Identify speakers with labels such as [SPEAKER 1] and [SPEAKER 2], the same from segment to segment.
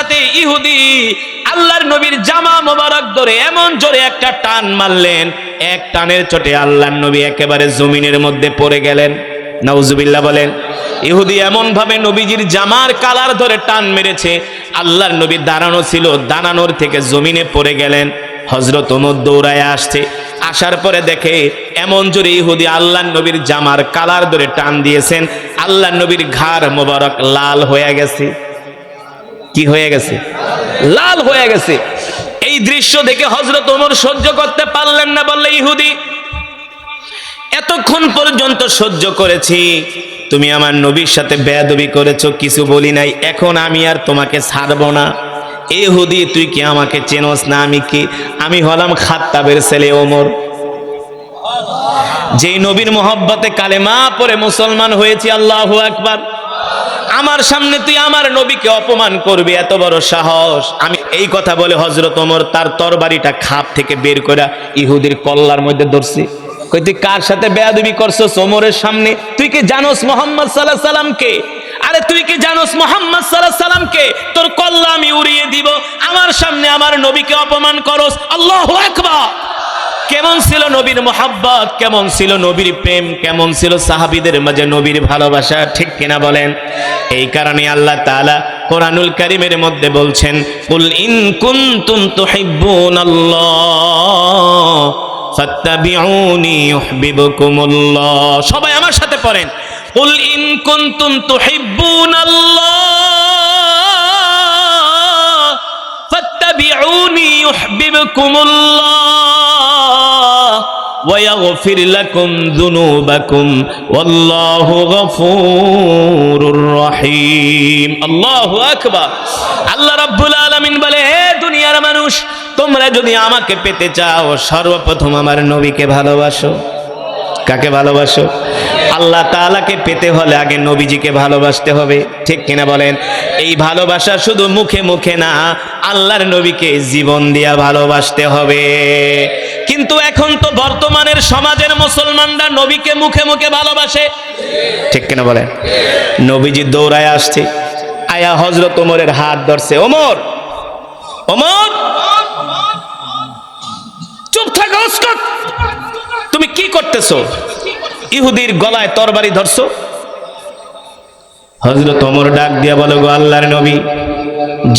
[SPEAKER 1] সাথে ইহুদি আল্লাহর নবীর জামা মোবারক ধরে এমন জোরে একটা টান মারলেন, এক টানের চোটে আল্লাহর নবী একেবারে জমিনের মধ্যে পড়ে গেলেন। নাউজুবিল্লাহ বলেন। ইহুদি এমন ভাবে নবীজির জামার কালার ধরে টান মেরেছে, আল্লাহর নবী দাঁড়ানো ছিল, দাঁড়ানোর থেকে জমিনে পড়ে গেলেন। হযরত ওমর দৌড়ায় আসছে, আসার পরে দেখে এমন জোরে ইহুদি আল্লাহর নবীর জামার কালার ধরে টান দিয়েছেন, আল্লাহর নবীর ঘাড় মোবারক লাল হয়ে গেছে। কি হয়ে গেছে? লাল হয়ে গেছে। এই দৃশ্য দেখে হযরত ওমর সহ্য করতে পারলেন না, বললে ইহুদি এতক্ষণ পর্যন্ত সহ্য করেছি, তুমি আমার নবীর সাথে বেয়াদবি করেছো, কিছু বলি নাই, এখন আমি আর তোমাকে ছাড়বো না। ইহুদি তুই কি আমাকে চেনস না? আমি কি? আমি হলাম খাত্তাবের ছেলে ওমর, যেই নবীর মোহব্বতে কালেমা পড়ে মুসলমান হয়েছি। আল্লাহু আকবার। আমার সামনে তুই আমার নবীকে অপমান করবি, এত বড় সাহস? আমি এই কথা বলে হযরত ওমর তার তরবারিটা খাপ থেকে বের করে ইহুদির কল্লার মধ্যে ধরছে। কই তুই কার সাথে বেয়াদবি করছস ওমরের সামনে? তুই কি জানোস মুহাম্মদ সাল্লাল্লাহু আলাইহি সাল্লামকে? আরে তুই কি জানোস মুহাম্মদ সাল্লাল্লাহু আলাইহি সাল্লামকে? তোর কল্লা আমি উড়িয়ে দিব, আমার সামনে আমার নবীকে অপমান করস। আল্লাহু আকবার। কেমন ছিল নবীর মোহাব্বত, কেমন ছিল নবীর প্রেম, কেমন ছিল সাহাবীদের মাঝে নবীর ভালোবাসা, ঠিক কিনা বলেন? এই কারণে আল্লাহ তাআলা কোরআনুল কারীমের মধ্যে বলছেন, কুল ইন কুনতুম তুহিব্বুনাল্লাহ ফাত্তাবিউনি ইউহিব্বুকুমুল্লাহ। সবাই আমার সাথে পড়েন, কুল ইন কুনতুম তুহিব্বুনাল্লাহ ফাত্তাবিউনি ইউহিব্বুকুমুল্লাহ ওয়া ইয়াগফির লাকুম যুনুবাকুম ওয়াল্লাহু গফুরুর রহিম। আল্লাহু আকবার। আল্লাহ রাব্বুল আলামিন বলে, হে দুনিয়ার মানুষ, তোমরা যদি আমাকে পেতে চাও সর্বপ্রথম আমার নবীকে ভালোবাসো। কাকে ভালোবাসো? আল্লাহ তাআলাকে পেতে হলে আগে নবীজিকে ভালোবাসতে হবে, ঠিক কিনা বলেন? এই ভালোবাসা শুধু মুখে মুখে না, আল্লাহর নবীকে জীবন দিয়া ভালোবাসতে হবে। কিন্তু এখন তো বর্তমানের সমাজের মুসলমানরা নবীকে মুখে মুখে ভালোবাসে, ঠিক কিনা বলেন? নবীজি দৌড়ায় আসছে, আয়া হযরত ওমরের হাত ধরছে। ওমর, ওমর চুপ থাকো, উস্কত। তুমি কি করতেছো? ইহুদির গলায় তরবারি ধরছো। হযরত ওমর ডাক দিয়া বলে, গো আল্লাহর নবী,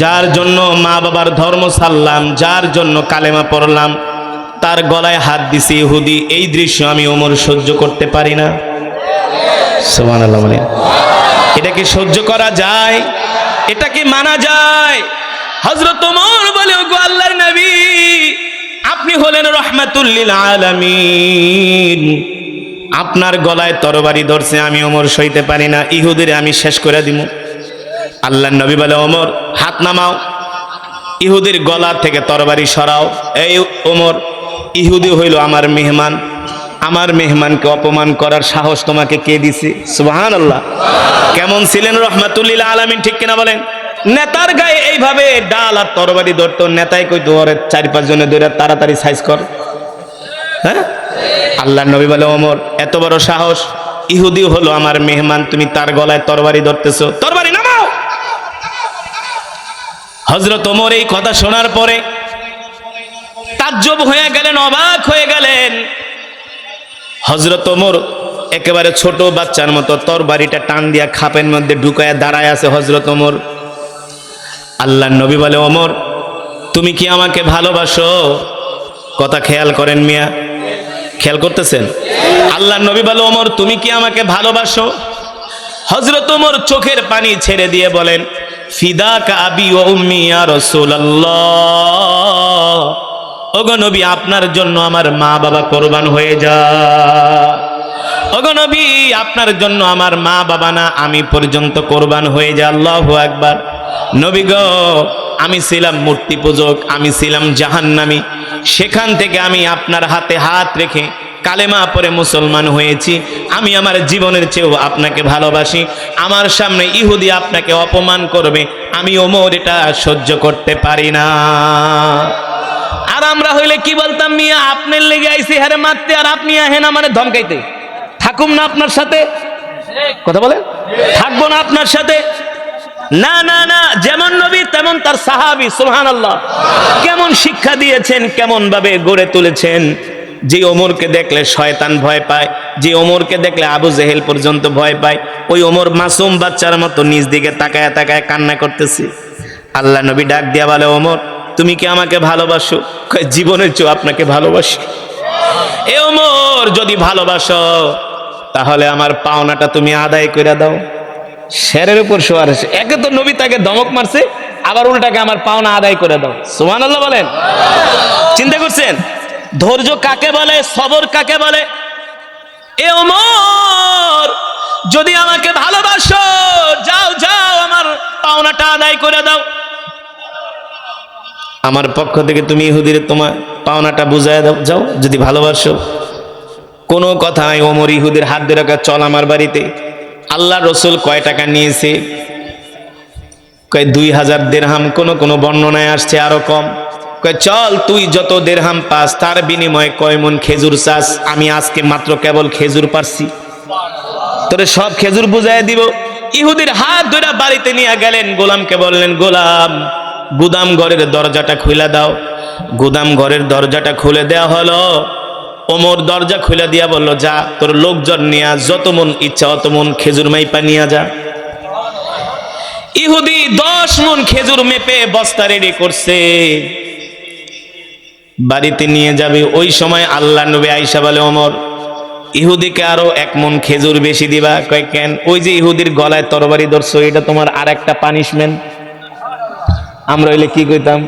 [SPEAKER 1] যার জন্য মা বাবার ধর্ম ছাড়লাম, যার জন্য কালেমা পড়লাম, তার গলায় হাত দিছে ইহুদি। এই দৃশ্য আমি ওমর সহ্য করতে পারি না। সুবহানাল্লাহ বলেন। এটা কি সহ্য করা যায়? এটা কি মানা যায়? হযরত ওমর বলে, গো আল্লাহর নবী, আপনি হলেন রাহমাতুল লিল আলামিন, আপনার গলায় তরবারি ধরছে, আমি ওমর সইতে পারি না, ইহুদিরে আমি শেষ করে দিব। আল্লাহর নবী বলে, ওমর হাত নামাও, ইহুদির গলা থেকে তরবারি সরাও। এই ওমর, ইহুদি হইল আমার মেহমান, আমার মেহমানকে অপমান করার সাহস তোমাকে কে দিছে? সুবহানাল্লাহ। কেমন ছিলেন রাহমাতুল লিল আলামিন, ঠিক কিনা বলেন? নেতার গায়ে এইভাবে ডাল আর তরবারি ধরতো, নেতাই কইতো ওরে 4-5 জনে ধরে তাড়াতাড়ি সাইজ কর। হ্যাঁ, আল্লাহর নবী বলে, ওমর এত বড় সাহস, ইহুদি হলো আমার মেহমান, তুমি তার গলায় তরবারি ধরতেছো, তরবারি নামাও। হযরত ওমর এই কথা শোনার পরে তাজ্জব হয়ে গেলেন, অবাক হয়ে গেলেন। হযরত ওমর একেবারে ছোট বাচ্চার মতো তরবারিটা টান দিয়া খাপের মধ্যে ঢুকায়া দাঁড়ায় আছে হযরত ওমর। আল্লাহর নবী বলে, ওমর তুমি কি আমাকে ভালোবাসো? কথা খেয়াল করেন মিয়া, খেয়াল করতেছেন? আল্লাহর নবী বলে, ওমর তুমি কি আমাকে ভালোবাসো? হযরত ওমর চোখের পানি ছেড়ে দিয়ে বলেন, ফিদাকা আবি ওয়া উম্মি ইয়া রাসূলুল্লাহ, ওগো নবী আপনার জন্য আমার মা বাবা কোরবান হয়ে যায়। ওগো নবী আপনার জন্য আমার মা বাবা না, আমি পর্যন্ত কোরবান হয়ে যায়। আল্লাহু আকবার। নবী গো, আমি ছিলাম মূর্তি পূজক, আমি ছিলাম জাহান্নামী, সেখান থেকে আমি আপনার হাতে হাত রেখে কালেমা পড়ে মুসলমান হয়েছি। আমি আমার জীবনের চেয়েও আপনাকে ভালোবাসি। আমার সামনে ইহুদি আপনাকে অপমান করবে, আমি ওমর এটা সহ্য করতে পারি না। আর আমরা হইলে কি বলতাম, মিয়া আপনার লেগে আইছি হারে মারতে, আর আপনি আহেন আমারে ধমকাইতে। থাকুম না আপনার সাথে? কথা বলে থাকবো না আপনার সাথে? না না না, যেমন নবী তেমন তেমন তার সাহাবী, সুবহানাল্লাহ। কেমন শিক্ষা দিয়েছেন, কেমন ভাবে গড়ে তুলেছেন। যে ওমরকে দেখলে শয়তান ভয় পায়, যে ওমরকে দেখলে আবু জেহেল পর্যন্ত ভয় পায়, ওই ওমর মাসুম বাচ্চার মতো নিজ দিকে তাকায় তাকায় কান্না করতেছে। আল্লাহ নবী ডাক দিয়া বলে, ওমর তুমি কি আমাকে ভালোবাসো? কয় জীবনের চেয়ে আপনাকে ভালোবাসি। এ ওমর যদি ভালোবাসো তাহলে আমার পাওনাটা তুমি আদায় করে দাও। শেরের উপর শোয়ার, একে তো নবী তাকে ধমক মারছে, আবার উল্টাকে আমার পাওনা আদায় করে দাও। সুবহানাল্লাহ বলেন। চিন্তা করছেন ধৈর্য কাকে বলে, সবর কাকে বলে? এ ওমর যদি আমাকে ভালোবাসো, যাও যাও আমার পাওনাটা আদায় করে দাও। আমার পক্ষ থেকে তুমি ইহুদির তোমার পাওনাটা বুঝায় দাও, যাও যদি ভালোবাসো। কোনো কথা নাই। ওমর ইহুদির হাত ধরে রাখা, চল আমার বাড়িতে। আল্লাহ রসুল কয় টাকা নিয়েছে? কয় 2000 দিরহাম। কোনো বর্ণনায় আসছে আরো কম। কয় চল তুই যত দিরহাম পাস তার বিনিময়ে কয় মন খেজুর চাস, আমি আজকে মাত্র কেবল খেজুর পারছি, তোরে সব খেজুর বুঝায় দিব। ইহুদির হাত ধরে বাড়িতে নিয়ে গেলেন। গোলামকে বললেন, গোলাম গুদাম ঘরের দরজাটা খুলে দাও। গুদাম ঘরের দরজাটা খুলে দেওয়া হলো। ওমর দরজা খুলে দিয়া বলল, যা তোর লোকজন নিয়ে যত মন ইচ্ছা অত মন খেজুর মাইপা নিয়ে যা। ইহুদি 10 মন খেজুর মেপে বস্তা রেডি করছে, বাড়িতে নিয়ে যাবে। ওই সময় আল্লাহ নবী আয়েশা বলে, ওমর ইহুদিকে আরো 1 মন খেজুর বেশি দিবা। কয় কেন? ওই যে ইহুদির গলায় তরবারি ধরছো, এটা তোমার আর একটা পানিশমেন্ট। আমরা হইলে কি কইতাম,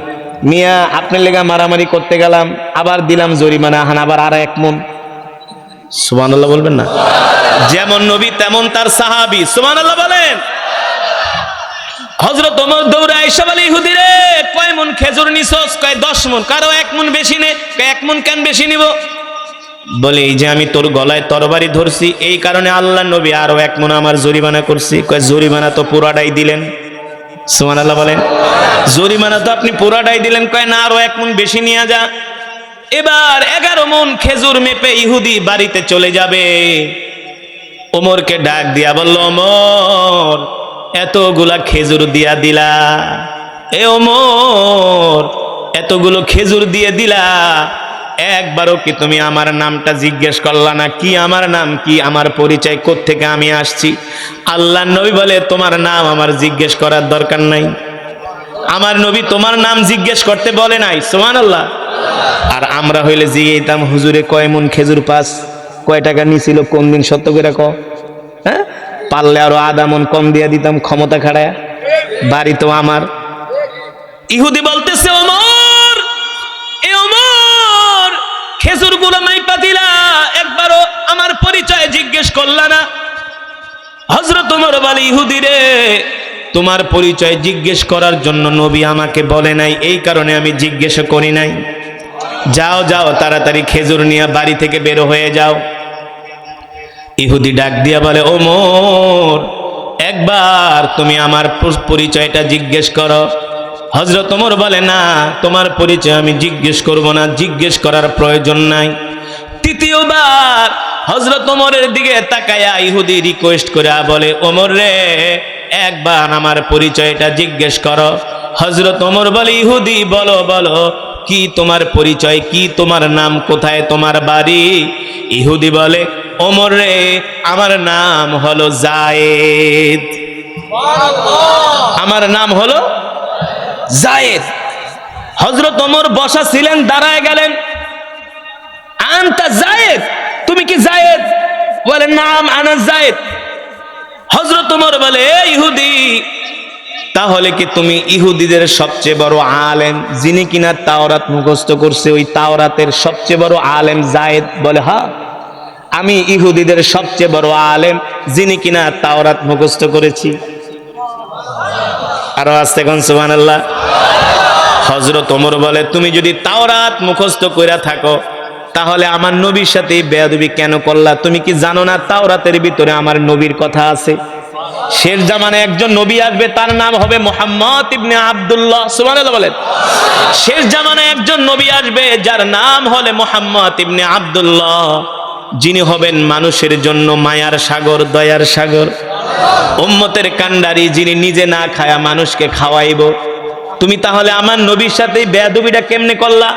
[SPEAKER 1] মিয়া আপনার লেগা মারামারি করতে গেলাম, আবার দিলাম জরিমানা, হান আবার আর 1 মন। সুবহানাল্লাহ বলবেন না? যেমন নবী তেমন তার সাহাবী। সুবহানাল্লাহ বলেন। হযরত ওমর দৌড়ে আয়েশা বলে, ইহুদি রে কয় মন খেজুর নিছস? কয় 10 মন। কারো 1 মন বেশি নে। কয় 1 মন কেন বেশি নিব? বলে এই যে আমি তোর গলায় তরবারি ধরছি, এই কারণে আল্লাহ নবী আরো 1 মন আমার জরিমানা করছি। কয় জরিমানা তো পুরাটাই দিলেন। সুবহানাল্লাহ বলেন। জরিমানা তো আপনি পুরাটাই দিলেন। কয় না, আরো 1 মন বেশি নিয়ে যা। এবার 11 মন খেজুর মেপে ইহুদি বাড়িতে চলে যাবে। ওমরকে ডাক দিয়া বলল, ওমর এতগুলা খেজুর দিয়া দিলা, এ ওমর এতগুলো খেজুর দিয়ে দিলা, একবারও কি তুমি আমার নামটা জিজ্ঞেস করলা না? কি আমার নাম কি, আমার পরিচয়, কোত্থেকে আমি আসছি? আল্লাহ নবী বলে, তোমার নাম আমার জিজ্ঞেস করার দরকার নাই। আমার নবী তোমার নাম জিজ্ঞেস করতে বলে নাই। সুবহানাল্লাহ। আর আমরা হইলে জিজ্ঞেতাম, হুজুরে কয় মন খেজুর পাস, কয় টাকা নিছিল, কোন দিন, সত্য করে কও। হ্যাঁ, পারলে আরো আধা মন কম দিয়া দিতাম, ক্ষমতা খাড়ায়, বাড়ি তো আমার। ইহুদি বলতেছে, ওমর এ ওমর খেজুর গুলো মাইপা দিলা, একবারও আমার পরিচয় জিজ্ঞেস করলা না। হযরত ওমর বলে, ইহুদি রে তোমার পরিচয় জিজ্ঞেস করার জন্য নবী আমাকে বলে নাই, এই কারণে আমি জিজ্ঞেস করি নাই। যাও যাও তাড়াতাড়ি খেজুর নিয়ে বাড়ি থেকে বের হয়ে যাও। ইহুদি ডাক দিয়া বলে, ওমর একবার তুমি আমার পরিচয়টা জিজ্ঞেস করো। হযরত ওমর বলে, না তোমার পরিচয় আমি জিজ্ঞেস করব না, জিজ্ঞেস করার প্রয়োজন নাই। তৃতীয়বার হযরত ওমরের দিকে তাকায়া ইহুদি রিকোয়েস্ট করে বলে, ওমর রে একবার আমার পরিচয়টা জিজ্ঞেস করো। হযরত ওমর বলে, ইহুদি বলো বলো কি তোমার পরিচয়, কি তোমার নাম, কোথায় তোমার বাড়ি? ইহুদি বলে, ওমর রে আমার নাম হলো যায়েদ, আমার নাম হলো যায়েদ। হযরত ওমর বসা ছিলেন, দাঁড়ায় গেলেন। আনতা যায়েদ, তুমি কি যায়েদ? বলে, নাম আনা যায়েদ। হযরত ওমর বলে, ইহুদি তাহলে কি তুমি ইহুদিদের সবচেয়ে বড় আলেম, যিনি কিনা তাওরাত মুখস্থ করছে, ওই তাওরাতের সবচেয়ে বড় আলেম যায়েদ? বলে, হ্যাঁ আমি ইহুদিদের সবচেয়ে বড় আলেম, যিনি কিনা তাওরাত মুখস্থ করেছি। আরো আস্তে কোন সুবহানাল্লাহ। হযরত ওমর বলে, তুমি যদি তাওরাত মুখস্থ কইরা থাকো তাহলে আমার নবীর সাথে বেয়াদবি কেন করলা? তুমি কি জানো না তাওরাতের ভিতরে আমার নবীর কথা আছে? শেষ জামানায় একজন নবী আসবে, তার নাম হবে মুহাম্মদ ইবনে আব্দুল্লাহ। সুবহানাল্লাহ বলেন। শেষ জামানায় একজন নবী আসবে যার নাম হলে মুহাম্মদ ইবনে আব্দুল্লাহ, যিনি হবেন মানুষের জন্য মায়ার সাগর, দয়ার সাগর, উম্মতের কান্ডারি, যিনি নিজে না খায়া মানুষকে খাওয়াইব। তুমি তাহলে আমার নবীর সাথে বেয়াদবিটা কেমনে করলা?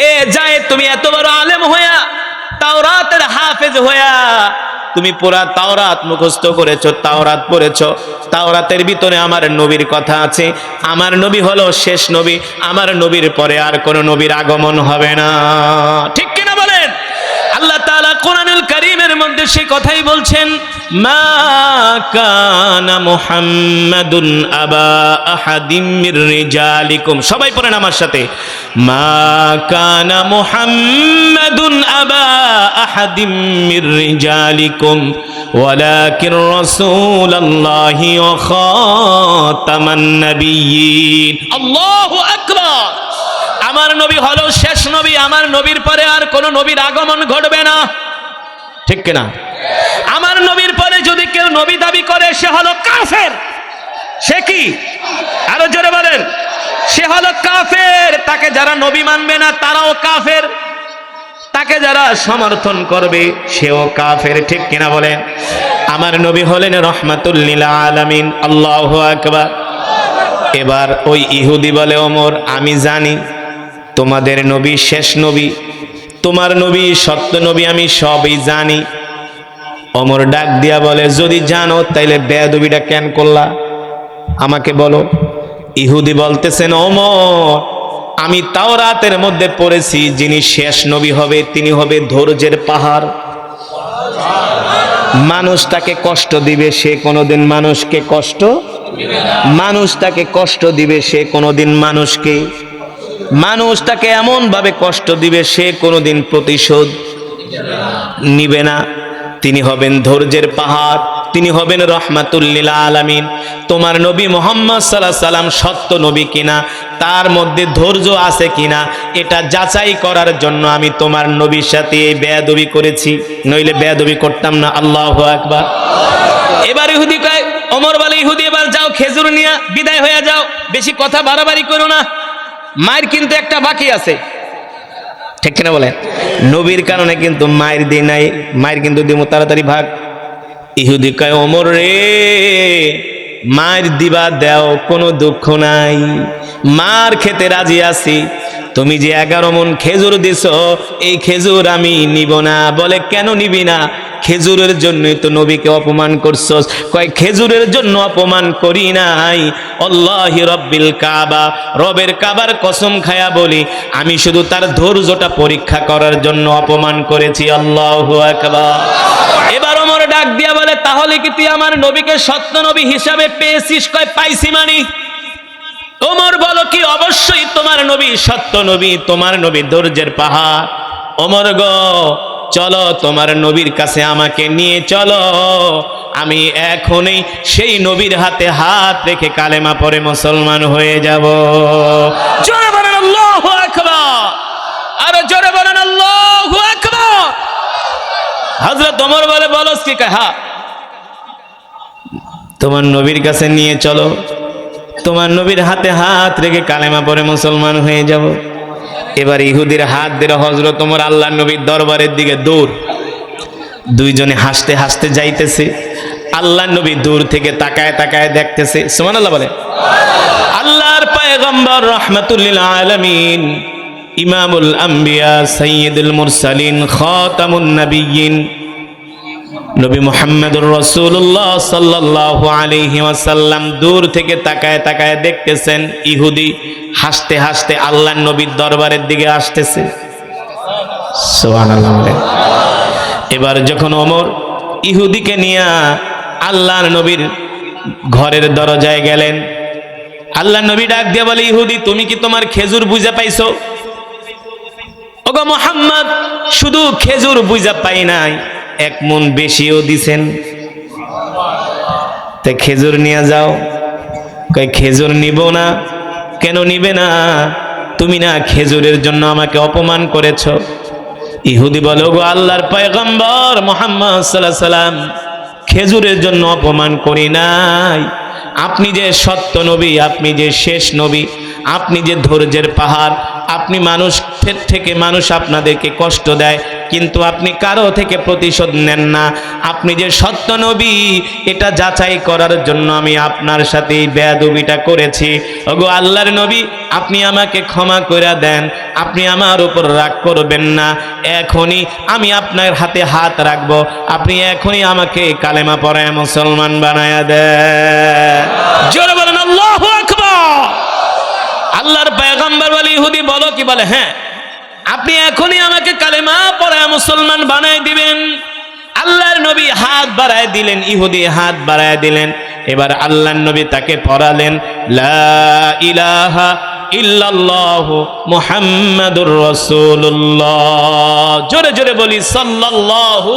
[SPEAKER 1] এ যায়, তুমি এত বড় আলেম হইয়া, তাওরাতের হাফেজ হইয়া তুমি পুরা তাওরাত মুখস্থ করেছো, তাওরাত পড়েছো, তাওরাতের ভিতরে আমার নবীর কথা আছে, আমার নবী হলো শেষ নবী, আমার নবীর পরে আর কোন নবীর আগমন হবে না, ঠিক কিনা বলেন? আল্লাহ তাআলা কোরআনুল কারীমের মধ্যে সেই কথাই বলছেন, মা কানা মুহাম্মাদুন আবা আহাদিম মির রিজালিকুম। সবাই পড়েন আমার সাথে, মা কানা মুহাম্মাদুন আবা আহাদিম মির রিজালিকুম ওয়ালাকিন রাসূলুল্লাহি ওয়া খাতামান নাবিয়্যিন। আল্লাহু আকবার। আমার নবী হলো শেষ নবী, আমার নবীর পরে আর কোন নবীর আগমন ঘটবে না, ঠিক কিনা? আমার নবীর পরে যদি কেউ নবী দাবি করে সে হলো কাফের। সে কি? আরো জোরে বলেন, সে হলো কাফের। তাকে যারা নবী মানবে না তারাও কাফের, তাকে যারা সমর্থন করবে সেও কাফের, ঠিক কিনা বলেন? আমার নবী হলেন রহমাতুল লিল আলামিন। আল্লাহু আকবার। এবার ওই ইহুদি বলে, ওমর আমি জানি তোমাদের নবী শেষ নবী, তোমার নবী সত্য নবী, আমি সবই জানি। ওমর ডাক দিয়া বলে, যদি জানো তাইলে বেয়াদবিটা কেন করলা আমাকে বলো। ইহুদি বলতেছেন, ওমর আমি তাওরাতের মধ্যে পড়েছি যিনি শেষ নবী হবে তিনি হবে ধৈর্যের পাহাড়। মানুষ তাকে কষ্ট দিবে, সে কোনোদিন মানুষকে কষ্ট, মানুষ তাকে কষ্ট দিবে, সে কোনোদিন মানুষকে, মানুষ তাকে এমন ভাবে কষ্ট দিবে সে কোনোদিন প্রতিশোধ নিবে না। তিনি হবেন ধৈর্যের পাহাড়, তিনি হবেন রহমাতুল লিল আলামিন। তোমার নবী মুহাম্মদ সাল্লাল্লাহু আলাইহি সাল্লাম সত্য নবী কিনা, তার মধ্যে ধৈর্য আছে কিনা, এটা যাচাই করার জন্য আমি তোমার নবীর সাথে এই বেয়াদবি করেছি, নইলে বেয়াদবি করতাম না। আল্লাহু আকবার। এবার ইহুদি কয়, ওমর বলে, ইহুদি এবার যাও খেজুর নিয়ে বিদায় হয়ে যাও, বেশি কথা বাড়াবাড়ি করো না, মায়ের কিন্তু একটা বাকি আছে, ঠিক কিনা বলেন? নবীর কারণে কিন্তু মায়ের দিই নাই, মায়ের কিন্তু দিব তাড়াতাড়ি ভাগ। ইহুদি কয়, ওমর রে মায়ের দিবা দেও, কোনো দুঃখ নাই, মার খেতে রাজি আছি, তুমি যে 11 মণ খেজুর দিছো এই খেজুর আমি নিব না। বলে, কেন নিবি না? খেজুরের জন্যই তো নবীকে অপমান করছস। কয়, খেজুরের জন্য অপমান করি নাই, আল্লাহি রব্বিল কাবা, রবের কাবার কসম খায়া বলি আমি শুধু তার ধৈর্যটা পরীক্ষা করার জন্য অপমান করেছি। আল্লাহু আকবার। এবার ওমর ডাক দিয়া বলে, তাহলে কি তুই আমার নবীকে সত্য নবী হিসাবে পেয়েছিস? কয়, পাইছি মানি। ওমর বলো কি? অবশ্যই তোমার নবী সত্য নবী, তোমার নবী ধৈর্যের পাহাড়। ওমর গো চলো তোমার নবীর কাছে আমাকে নিয়ে চলো, আমি এখনই সেই নবীর হাতে হাত রেখে কালেমা পড়ে মুসলমান হয়ে যাব। জোরে বলেন আল্লাহু আকবার, আরো জোরে বলেন আল্লাহু আকবার। হযরত ওমর বলে, বলস কি? হ্যাঁ, তোমার নবীর কাছে নিয়ে চলো, তোমার নবীর হাতে হাত রেখে কালেমা পড়ে মুসলমান হয়ে যাব। এবার ইহুদির হাত ধরে হযরত ওমর আল্লাহর নবীর দরবারের দিকে দৌড়, দুইজনে হাসতে হাসতে যাইতেছে। আল্লাহর নবী দূর থেকে তাকায় তাকায় দেখতেছে। সুবহানাল্লাহ বলে। আল্লাহর পয়গম্বর রাহমাতুল লিল আলামিন, ইমামুল আম্বিয়া, সাইয়্যিদুল মুরসালিন, খাতামুন নাবিয়্যিন, নবী মুহাম্মদুর রাসূলুল্লাহ সাল্লাল্লাহু আলাইহি ওয়াসাল্লাম দূর থেকে তাকায় তাকায় দেখতেছেন ইহুদি হাসতে হাসতে আল্লাহর নবীর দরবারের দিকে আসতেছে। সুবহানাল্লাহ। এবার যখন ওমর ইহুদিকে নিয়ে আল্লাহর নবীর ঘরের দরজায় গেলেন, আল্লাহর নবী ডাক দিয়ে বলে, ইহুদি তুমি কি তোমার খেজুর বুঝা পাইছো? ওগো মুহাম্মদ, শুধু খেজুর বুঝা পাই নাই, 1 মণ বেশিও দিছেন, তে খেজুর নিয়ে যাও। কয়, খেজুর নিব না। কেন নিবে না? তুমি না খেজুরের জন্য আমাকে অপমান করেছো। ইহুদি বলে, গো আল্লাহর পয়গম্বর মুহাম্মদ সাল্লাল্লাহু আলাইহি সাল্লাম, খেজুরের জন্য অপমান করি নাই, আপনি যে সত্য নবী, আপনি যে শেষ নবী, আপনি যে ধৈর্যের পাহাড়, আপনি মানুষ থেকে মানুষ আপনাদেরকে কষ্ট দেয়, কিন্তু আপনি কারো থেকে প্রতিশোধ নেন না। আপনি যে সত্য নবী এটা যাচাই করার জন্য আমি আপনার সাথে এই বেয়াদবিটা করেছি। ওগো আল্লাহর নবী, আপনি আমাকে ক্ষমা করে দেন, আপনি আমার উপর রাগ করবেন না। এখনই আমি আপনার হাতে হাত রাখবো, আপনি এখনই আমাকে কালেমা পড়ায় মুসলমান বানায়া দেন। জোরে বলেন আল্লাহু আকবার। আল্লাহর পয়গম্বর বলে ইহুদি বলো কি বলে, হ্যাঁ আপনি এখনই আমাকে কালেমা পড়ায় মুসলমান বানায় দিবেন। আল্লাহর নবী হাত বাড়ায় দিলেন, ইহুদি হাত বাড়ায় দিলেন। এবার আল্লাহর নবী তাকে পড়ালেন লা ইলাহা ইল্লাল্লাহু মুহাম্মাদুর রাসূলুল্লাহ। জোরে জোরে বলি সাল্লাল্লাহু।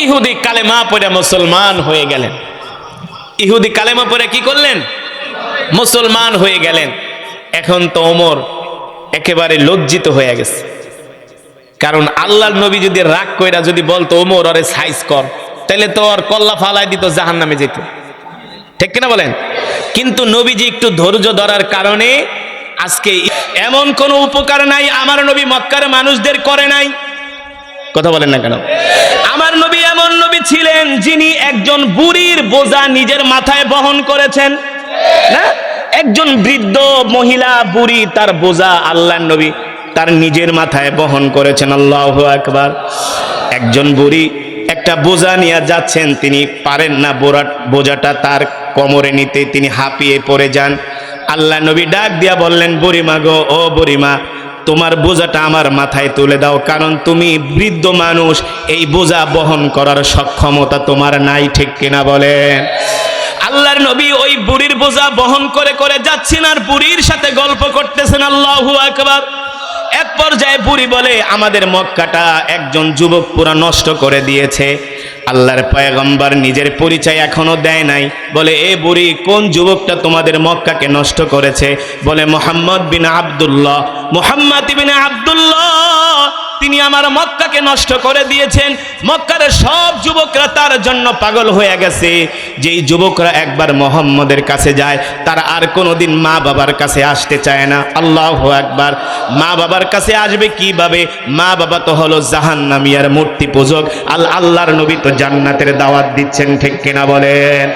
[SPEAKER 1] ইহুদি কালেমা পড়ে মুসলমান হয়ে গেলেন। ইহুদি কালেমা পড়ে কি করলেন? মুসলমান হয়ে গেলেন। এখন তো ওমর একেবারে লজ্জিত হয়ে গেছে, কারণ আল্লাহর নবী যদি রাগ কইরা যদি বলতো ওমর ওরে সাইজ কর, তাহলে তো ওর কল্লা ফালাই দিত, জাহান্নামে যেত, ঠিক কিনা বলেন? কিন্তু নবীজি একটু ধৈর্য ধরার কারণে আজকে এমন কোনো উপকার নাই আমার নবী মক্কার মানুষদের করে নাই। কথা বলেন না কেন? আমার নবী এমন নবী ছিলেন যিনি একজন বুড়ির বোঝা নিজের মাথায় বহন করেছেন না। একজন বৃদ্ধ মহিলা বুড়ি তার বোঝা আল্লাহর নবী তার নিজের মাথায় বহন করেছেন। আল্লাহু আকবার। একজন বুড়ি একটা বোঝা নিয়ে যাচ্ছেন, তিনি পারেন না বোঝাটা তার কোমরে নিতে, তিনি হাঁপিয়ে পড়ে যান। আল্লাহ নবী ডাক দিয়া বললেন, বুড়িমা গো, ও বুড়িমা, তোমার বোঝাটা আমার মাথায় তুলে দাও, কারণ তুমি বৃদ্ধ মানুষ, এই বোঝা বহন করার সক্ষমতা তোমার নাই, ঠিক কিনা বলেন? আল্লাহর নবী ওই বুড়ির বোঝা বহন করে করে যাচ্ছেন আর বুড়ির সাথে গল্প করতেছেন। আল্লাহু আকবার। এক পর্যায়ে বুড়ি বলে, আমাদের মক্কাটা একজন যুবক পুরা নষ্ট করে দিয়েছে। আল্লাহর পয়গম্বর নিজের পরিচয় এখনো দেয় নাই। বলে, এ বুড়ি, কোন যুবকটা তোমাদের মক্কাকে নষ্ট করেছে? বলে, মুহাম্মদ বিন আব্দুল্লাহ। মুহাম্মদ বিন আব্দুল্লাহ তিনি আমার মক্কাকে নষ্ট করে দিয়েছেন। মক্কার সব যুবকরা তার জন্য পাগল হয়ে গেছে। যেই যুবকরা একবার মুহাম্মদের কাছে যায় তারা আর কোনোদিন মা বাবার কাছে আসতে চায় না। আল্লাহু আকবার। মা বাবার কাছে আসবে কিভাবে? মা বাবা তো হলো জাহান্নামিয়ার মূর্তি পূজক, আল্লাহর নবী তো জান্নাতের দাওয়াত দিচ্ছেন, ঠিক কিনা বলেন?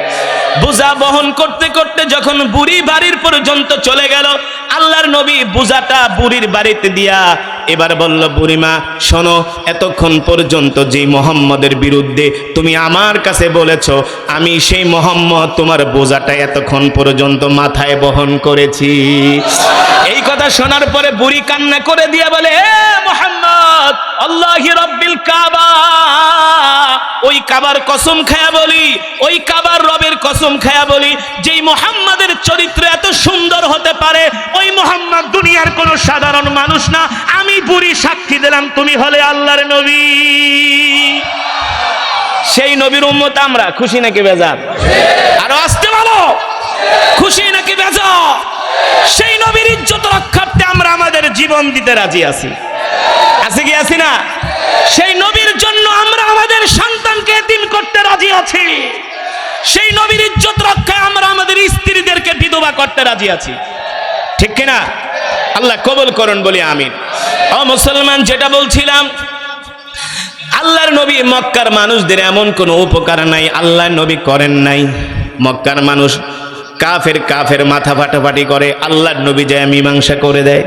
[SPEAKER 1] বোঝা বহন করতে করতে যখন বুড়ি বাড়ির পর্যন্ত চলে গেল, আল্লাহর নবী বোঝাটা বুড়ির বাড়িতে দিয়া এবার বলল, বুড়িমা শোনো, এতক্ষণ পর্যন্ত যে মুহাম্মদের বিরুদ্ধে তুমি আমার কাছে বলেছ, আমি সেই মুহাম্মদ তোমার বোঝাটা এতক্ষণ পর্যন্ত মাথায় বহন করেছি। এই কথা শোনার পরে বুড়ি কান্না করে দিয়া বলে, হে মুহাম্মদ, আল্লাহি রাব্বিল কাবা, ওই কাবার কসম খায়া বলি, ওই কাবার রবের কসম খায়া বলি, যেই মুহাম্মাদের চরিত্র এত সুন্দর হতে পারে, ওই মুহাম্মদ দুনিয়ার কোনো সাধারণ মানুষ না। আমি বুড়ি সাক্ষী দিলাম তুমি হলে আল্লাহর নবী। সেই নবীর উম্মত আমরা। খুশি নাকি বেজার? আরো আসতে বলো, খুশি নাকি বেজার? সেই নবীর ইজ্জত রক্ষার্থে আমরা আমাদের জীবন দিতে রাজি আছি। আছে কি আছি না? সেই নবীর জন্য আমরা আমাদের সন্তানকে এতিম করতে রাজি আছি। সেই নবীর ইজ্জত রক্ষায় আমরা আমাদের স্ত্রীদেরকে বিধবা করতে রাজি আছি, ঠিক কিনা? আল্লাহ কবুল করুন, বলি আমিন। ও মুসলমান, যেটা বলছিলাম, আল্লাহর নবী মক্কার মানুষদের এমন কোনো উপকার নাই আল্লাহর নবী করেন নাই। মক্কার মানুষ কাফের মাথা ফাটাফাটি করে, আল্লাহর নবী যায় মীমাংসা করে দেয়।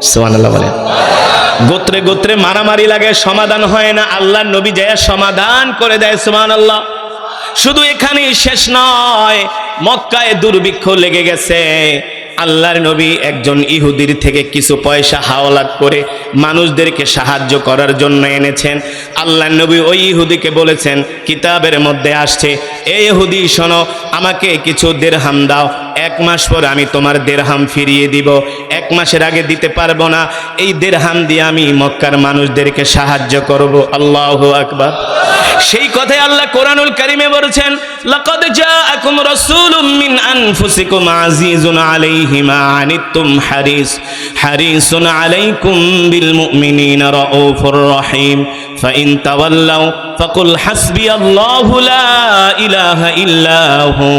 [SPEAKER 1] সুবহানাল্লাহ বলেন। গোত্রে গোত্রে মারামারি লাগে, সমাধান হয় না, আল্লাহর নবী যায় সমাধান করে দেয়। সুবহানাল্লাহ। শুধু এখানেই শেষ নয়, মক্কায় দুর্ভিক্ষ লেগে গেছে। আল্লাহর নবী একজন ইহুদির থেকে কিছু পয়সা হাওলাত করে মানুষদেরকে সাহায্য করার জন্য এনেছেন। আল্লাহর নবী ওই ইহুদিকে বলেছেন, কিতাবের মধ্যে আসছে, এই ইহুদি শোনো, আমাকে কিছু দিরহাম দাও, 1 মাস পর আমি তোমার দিরহাম ফিরিয়ে দিব। 1 মাসের আগে দিতে পারবো না, এই দিরহাম দিয়ে আমি মক্কার মানুষদেরকে সাহায্য করব। আল্লাহু আকবার। সেই কথাই আল্লাহ কোরআনুল কারীমে বলেছেন, লাকাদ জাআকুম জাআকুম রাসূলুম মিন আনফুসিকুম আজিজুন আলাইহি মা আনিতুম হারিসুন আলাইকুম বিল মুমিনিনা রাউফুর রহিম ফাইন তাওয়াল্লাউ ফাকুল হাসবিয়াল্লাহু লা ইলাহা ইল্লা হু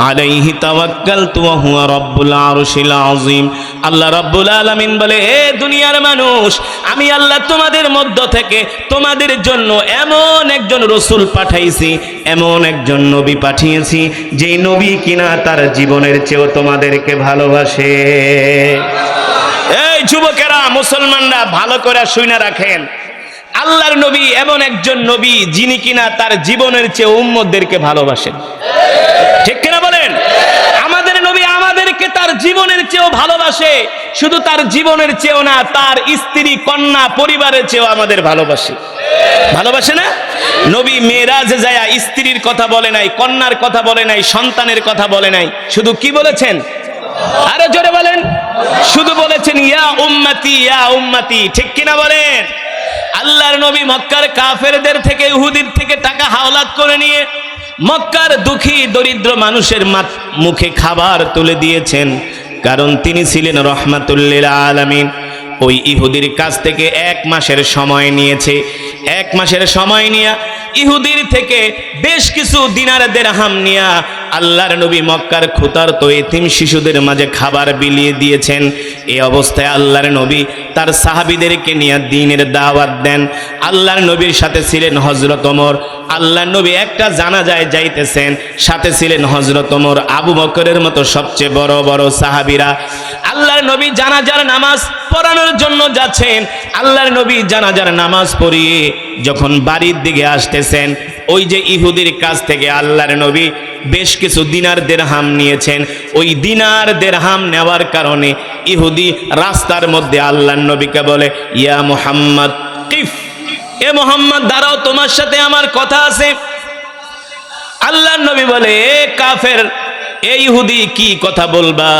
[SPEAKER 1] আলাইহি তাওয়াক্কালতু ওয়া হুয়া রাব্বুল আরশিল আযীম। আল্লাহ রাব্বুল আলামিন বলে, হে দুনিয়ার মানুষ, আমি আল্লাহ তোমাদের মধ্য থেকে তোমাদের জন্য এমন একজন রাসূল পাঠাইছি, এমন একজন নবী পাঠিয়েছি, যেই নবী কিনা তার জীবনের চেয়েও তোমাদেরকে ভালোবাসে। এই যুবকেরা, মুসলমানরা, ভালো করে শুনে রাখেন, আল্লাহর নবী এমন একজন নবী যিনি কিনা তার জীবনের চেয়ে উম্মতদেরকে ভালোবাসেন। ঠিক কিনা বলেন? আমাদের নবী আমাদেরকে তার জীবনের চেয়েও ভালোবাসে। শুধু তার জীবনের চেয়েও না, তার স্ত্রী, কন্যা, পরিবারের চেয়েও আমাদের ভালোবাসে। ভালোবাসে না? নবী মেরাজে যায় স্ত্রীর কথা বলে নাই, কন্যার কথা বলে নাই, সন্তানের কথা বলে নাই, শুধু কি বলেছেন? আরো জোরে বলেন। শুধু বলেছেন ইয়া উম্মতি, ইয়া উম্মতি। ঠিক কিনা বলেন? আল্লাহর নবী মক্কার কাফেরদের থেকে, ইহুদির থেকে টাকা হাওলাত করে নিয়ে মক্কার দুঃখী দরিদ্র মানুষের মুখে খাবার তুলে দিয়েছেন, কারণ তিনি ছিলেন রহমাতুল্লিল আলামিন। ওই ইহুদির কাছ থেকে 1 মাসের সময় নিয়েছে। 1 মাসের সময় নিয়ে ইহুদির থেকে বেশ কিছু দিনার দিরহাম নিয়ে আল্লাহর নবী মক্কার ক্ষুধার্ত এতিম শিশুদের মাঝে খাবার বিলিয়ে দিয়েছেন। এই অবস্থায় আল্লাহর নবী তার সাহাবীদেরকে নিয়ে দ্বীনের দাওয়াত দেন। আল্লাহর নবীর সাথে ছিলেন হযরত ওমর। আল্লাহর নবী একটা জানাজায় যাইতেছেন, সাথে ছিলেন হযরত ওমর, আবু বকরের মতো সবচেয়ে বড় বড় সাহাবীরা। আল্লাহর নবী জানাজার নামাজ পড়ানোর জন্য যাচ্ছেন। আল্লাহর নবী জানাজার নামাজ পড়িয়ে যখন বাড়ির দিকে আসতেছেন, ওই যে ইহুদির কাছ থেকে আল্লাহর নবী বেশ কিছু দিনার দিরহাম নিয়েছেন। ওই দিনার দিরহাম নেওয়ার কারণে ইহুদি রাস্তার মধ্যে আল্লাহর নবীকে বলে, ইয়া মুহাম্মদ কিফ, এ মুহাম্মদ দাঁড়াও, তোমার সাথে আমার কথা আছে। আল্লাহর নবী বলে, এ কাফের, এ ইহুদি, কি কথা বলবা?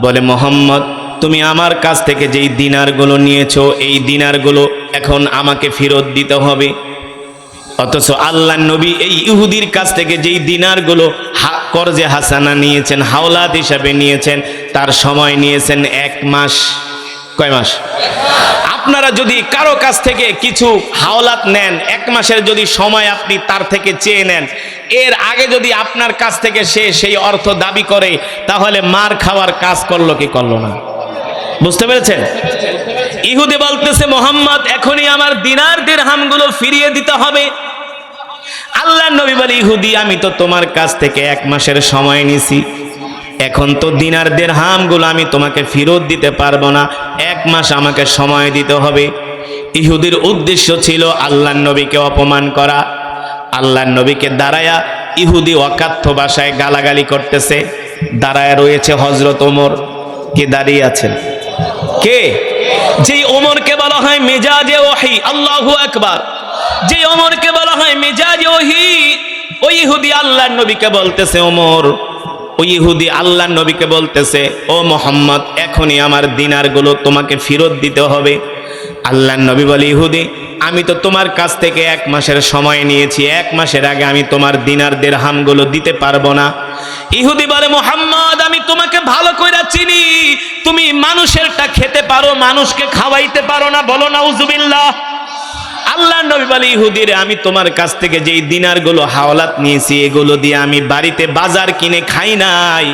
[SPEAKER 1] বলে, মুহাম্মদ, তুমি আমার কাছ থেকে যেই দিনারগুলো নিয়েছো, এই দিনারগুলো এখন আমাকে ফেরত দিতে হবে। অথচ আল্লাহর নবী এই ইহুদির কাছ থেকে যেই দিনারগুলো কর্জে হাসানা নিয়েছেন, হাওলাত হিসাবে নিয়েছেন, তার সময় নিয়েছেন 1 মাস। কয় মাস? আপনারা যদি কারো কাছ থেকে কিছু হাওলাত নেন, 1 মাসের যদি সময় আপনি তার থেকে চেয়ে নেন, এর আগে যদি আপনার কাছ থেকে সে সেই অর্থ দাবি করে, তাহলে মার খাওয়ার কাজ করলো কি করলো না? বুঝতে পেরেছেন? ইহুদি বলতেছে, মুহাম্মদ, এখনই আমার দিনার দিরহামগুলো ফিরিয়ে দিতে হবে। আল্লাহর নবী বলে, ইহুদি, আমি তো তোমার কাছ থেকে 1 মাসের সময় নিছি, এখন তো দিনার দিরহামগুলো আমি তোমাকে ফেরত দিতে পারবো না, 1 মাস আমাকে সময় দিতে হবে। ইহুদির উদ্দেশ্য ছিল আল্লাহর নবীকে অপমান করা। আল্লাহর নবীকে দাঁড়ায়া ইহুদি অকাথ্য ভাষায় গালাগালি করতেছে। দাঁড়ায় রয়েছে হযরত ওমর। কে দাঁড়িয়ে আছেন? কে? যেই ওমরকে বলা হয় মেজাজে ওহী, আল্লাহু আকবার, যেই ওমরকে বলা হয় মেজাজে ওহী, ওই ইহুদি আল্লাহর নবীকে বলতেছে, ওমর, ওই ইহুদি আল্লাহর নবীকে বলতেছে, ও মুহাম্মদ, এখনই আমার দিনারগুলো তোমাকে ফেরত দিতে হবে। আল্লাহর নবী বলে, ইহুদি, আমি তো তোমার কাছ থেকে 1 মাসের সময় নিয়েছি, 1 মাসের আগে আমি তোমার দিনার দিরহামগুলো দিতে পারবো না। ইহুদি বলে, মুহাম্মদ, আমি তোমাকে ভালো করে চিনি, তুমি মানুষেরটা খেতে পারো, মানুষকে খাওয়াইতে পারো না, বলো নাউজুবিল্লাহ। আল্লাহর নবী বলে, ইহুদিরে, আমি তোমার কাছ থেকে যেই দিনারগুলো হাওলাত নিয়েছি, এগুলো দিয়ে আমি বাড়িতে বাজার কিনে খাই নাই,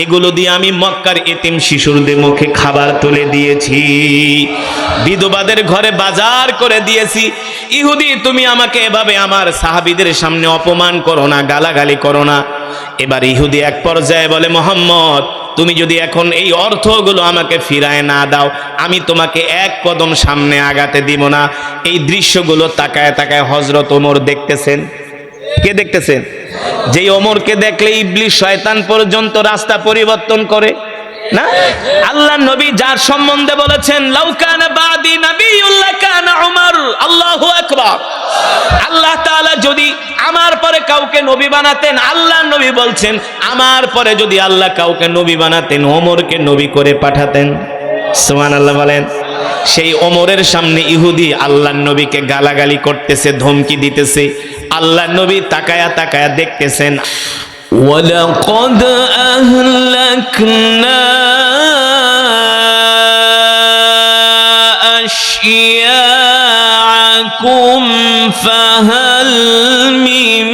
[SPEAKER 1] এগুলো দিয়ে আমি মক্কার এতিম শিশুদের মুখে খাবার তুলে দিয়েছি, বিধবাদের ঘরে বাজার করে দিয়েছি। ইহুদি, তুমি আমাকে এভাবে আমার সাহাবীদের সামনে অপমান করো না, গালাগালি করো না। এবার ইহুদি এক পর্যায়ে বলে, মুহাম্মদ, তুমি যদি এখন এই অর্থগুলো আমাকে ফিরায় না দাও, আমি তোমাকে 1 কদম সামনে আগাতে দিব না। এই দৃশ্যগুলো তাকায় তাকায় হযরত ওমর দেখতেছেন। কে দেখতেছেন? যেই ওমরকে দেখলে ইবলিস শয়তান পর্যন্ত রাস্তা পরিবর্তন করে না। আল্লাহর নবী যার সম্বন্ধে বলেছেন, লাউ কানা বাদি নাবিয়্যুল্লাহ কানা উমর, আল্লাহু আকবার। আল্লাহ তাআলা যদি আমার পরে কাউকে নবী বানাতেন, আল্লাহর নবী বলছেন, আমার পরে যদি আল্লাহ কাউকে নবী বানাতেন, ওমরকে নবী করে পাঠাতেন। সুবহানাল্লাহ বলেন। সেই ওমরের সামনে ইহুদি আল্লাহর নবীকে গালাগালি করতেছে, ধমকি দিতেছে। আল্লাহর নবী তাকায়া তাকায়া দেখতেছেন। ولقد أهلكنا أشياعكم فهل من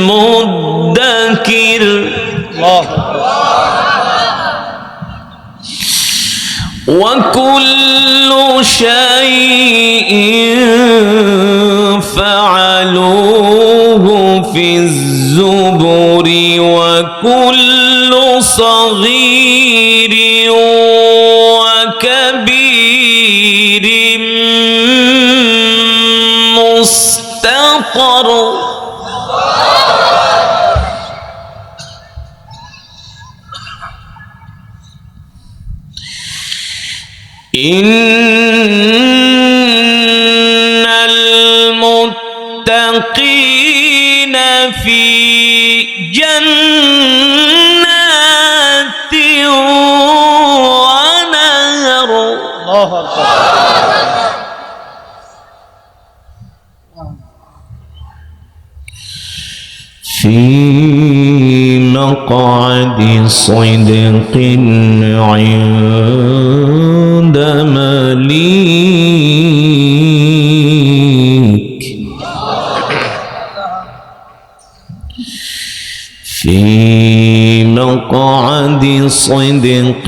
[SPEAKER 1] مدكر. وكل شيء فعلوه في الزبر وكل صغير وكبير مستقر. إن المتقين في جنات ونهر. الله أكبر. في مقعد صدق عند مليك. في مقعد صدق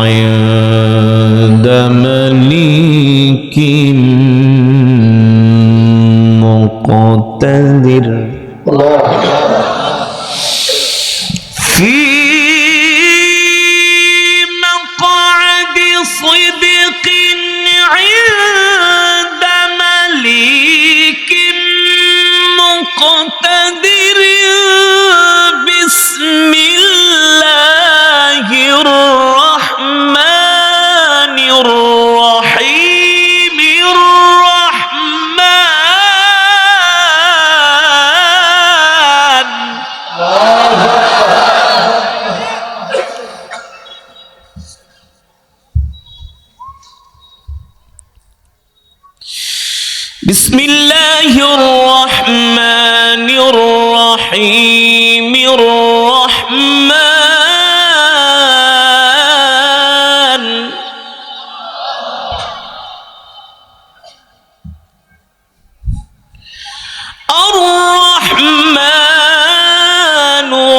[SPEAKER 1] عند مليك مقتدر. في مقعد صدق عند مليك مقتدر. بسم الله الرحمن الرحيم. بسم الله الرحمن الرحيم. الرحمن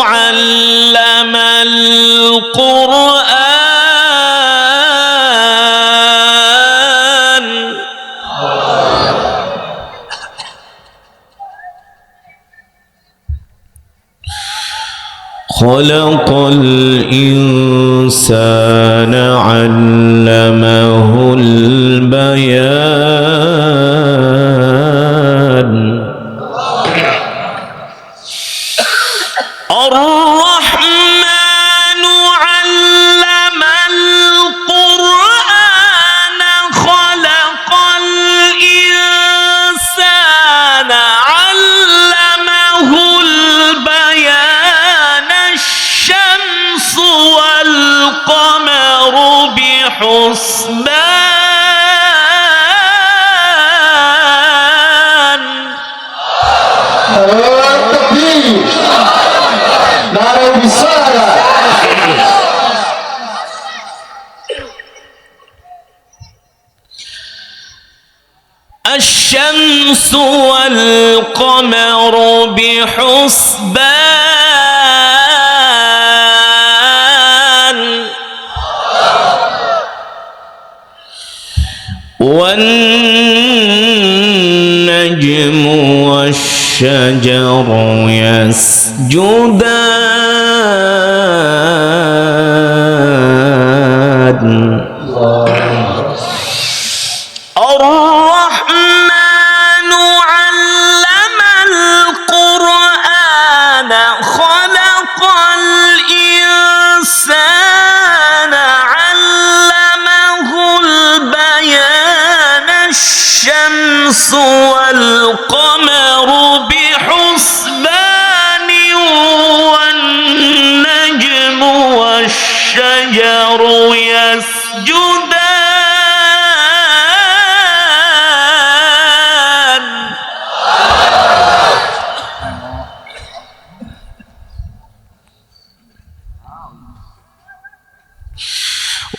[SPEAKER 1] علم القرآن. خلق الإنسان علمه البيان. الرحمن علم القرآن. خلق الإنسان علمه البيان. الشمس والقمر بحسبان. الشمس والقمر بحسبان. والنجم والشجر يسجدان. الرحمن علم القرآن. خلق الإنسان علمه البيان. الشمس والقمر بحسبان. والنجم والشجر يسجدان.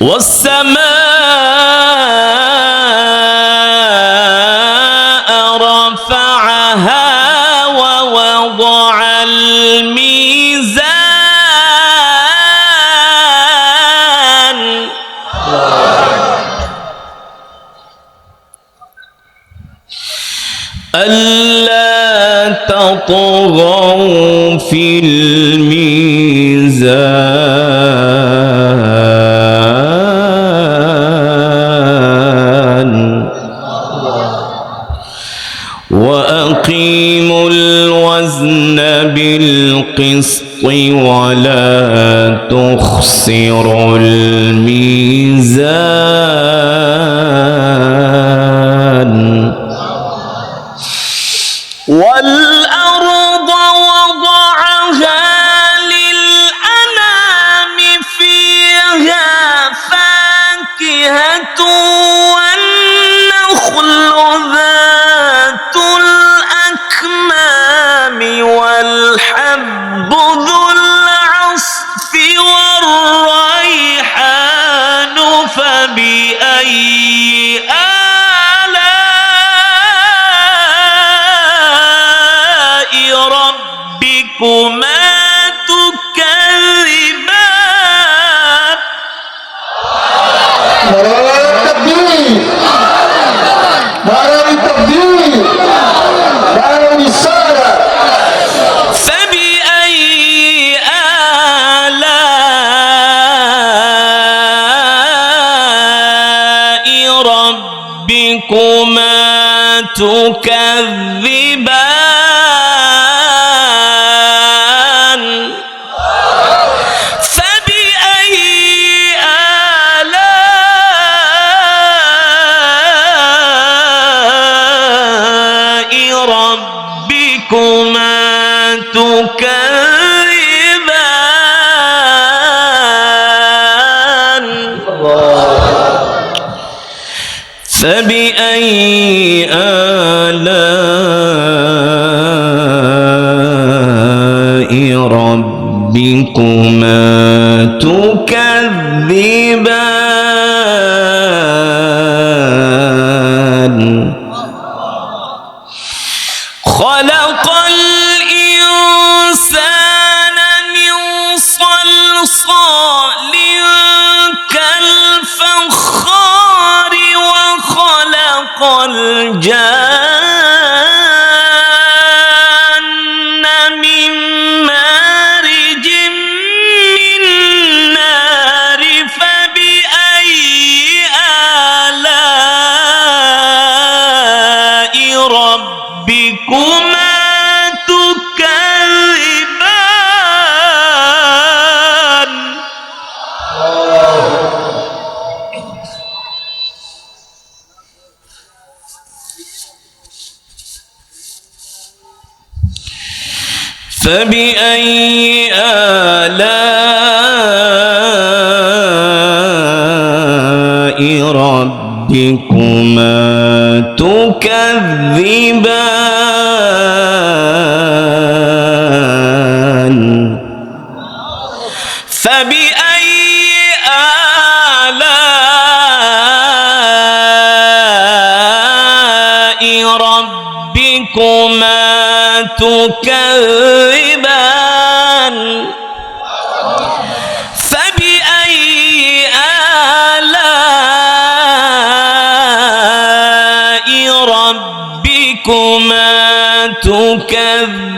[SPEAKER 1] والسماء رفعها ووضع الميزان ألا تطغوا في الميزان وأقيموا الوزن بالقسط ولا تخسروا الميزان والأرض وضعها للأنام فيها فاكهة والنخل ذات الأكمام والحب ذو العصف والريحان فبأي ربكما تكذبان
[SPEAKER 2] نعرة التكبير نعرة التكبير نعرة الرسالة
[SPEAKER 1] فبأي آلاء ربكما تكذبان فبأي آلاء ربكما تكذبان فبأي آلاء ربكما تكذبان خلق الإنسان من صلصال كالفخار وخلق الجان من مارج من نار فبأي آلاء ربكما تكذبان فبأي آلاء ربكما تكذبان فبأي آلاء ربكما تكذبان فبأي آلاء ربكما تكذبان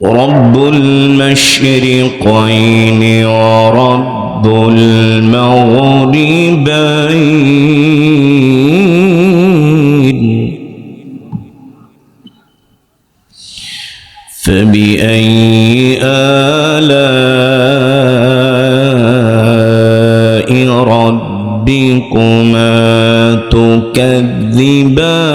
[SPEAKER 1] رب المشرقين ورب المغربين فبأي آلاء ربكما تكذبان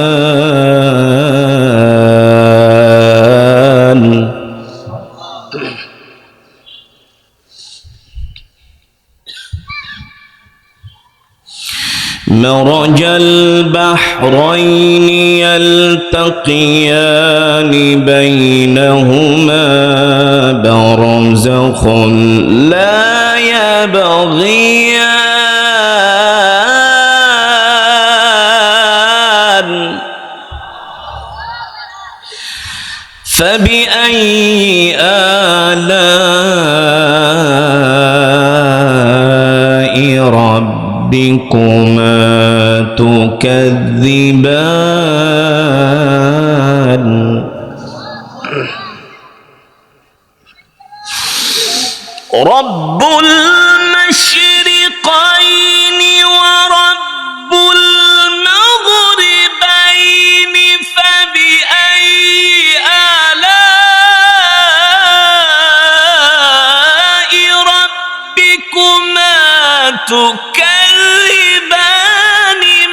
[SPEAKER 1] مرج البحرين يلتقيان بينهما برزخ لا يبغيان فبأي آلاء ربكما تكذبان رب المشرقين ورب المغربين فبأي آلاء ربكما تكذبان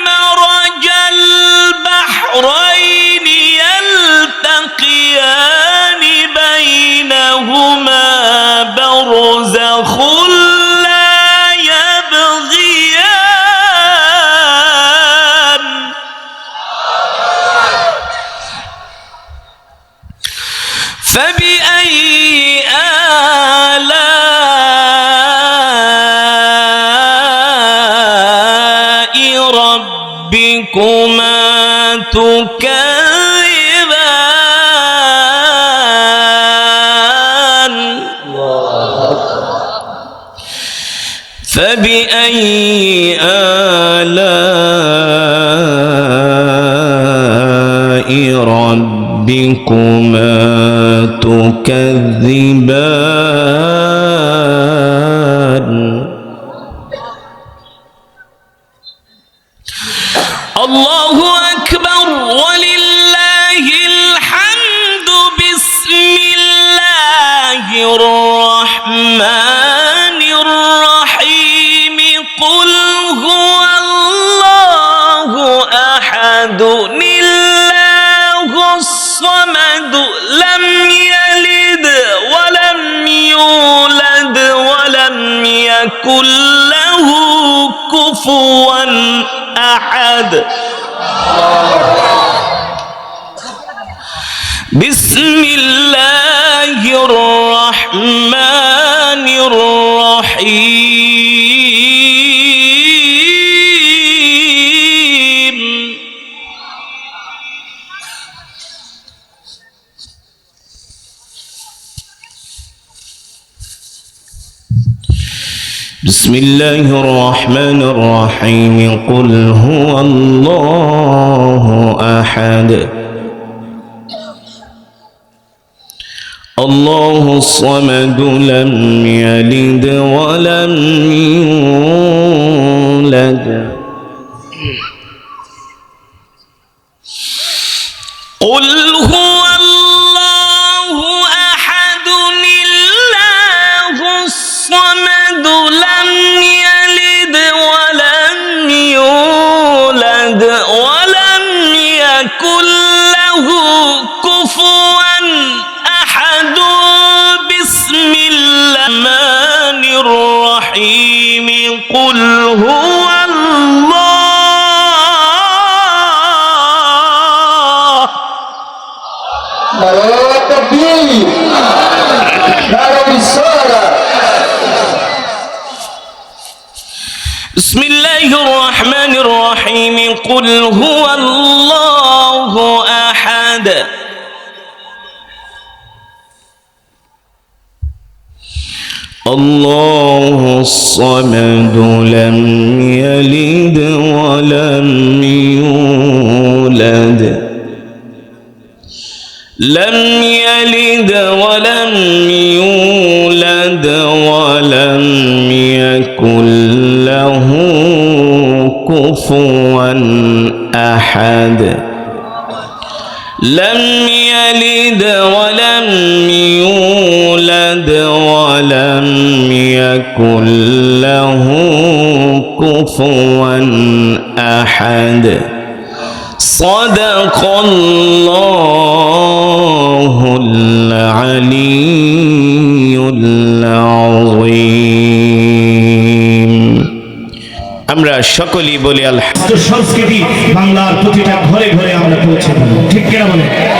[SPEAKER 1] مرج البحرين يلتقيان بينهما برزخ لا يبغيان فبأي آلاء ربكما تكذبان فبأي آلاء ربكما تكذبان الله أكبر ولله الحمد بسم الله الرحمن الرحيم قل هو الله أحد الله الصمد لم يلد ولم يولد ولم يكن له كفوا أحد بسم الله الرحمن الرحيم بسم الله الرحمن الرحيم قل هو الله أحد الله الصمد لم يلد ولم يولد قل هو الله أحد الله الصمد لم يلد ولم يولد ولم يكن له كفوا أحد بسم الرحمن الرحيم قل هو الله
[SPEAKER 2] نعرة التكبير نعرة الرسالة
[SPEAKER 1] بسم الله الرحمن الرحيم قل هو الله أحد الله الصمد لم يلد ولم يولد لم يلد ولم يولد ولم يكن له كفوا أحد لم يلد ولم يولد ولم يكن له كفوا أحد صدق الله العلي العظيم আমরা সকলেই বলি আল্লাহ।
[SPEAKER 3] সংস্কৃতি বাংলার প্রতিটা ঘরে ঘরে আমরা পৌঁছে দেব, ঠিক কিনা বলে?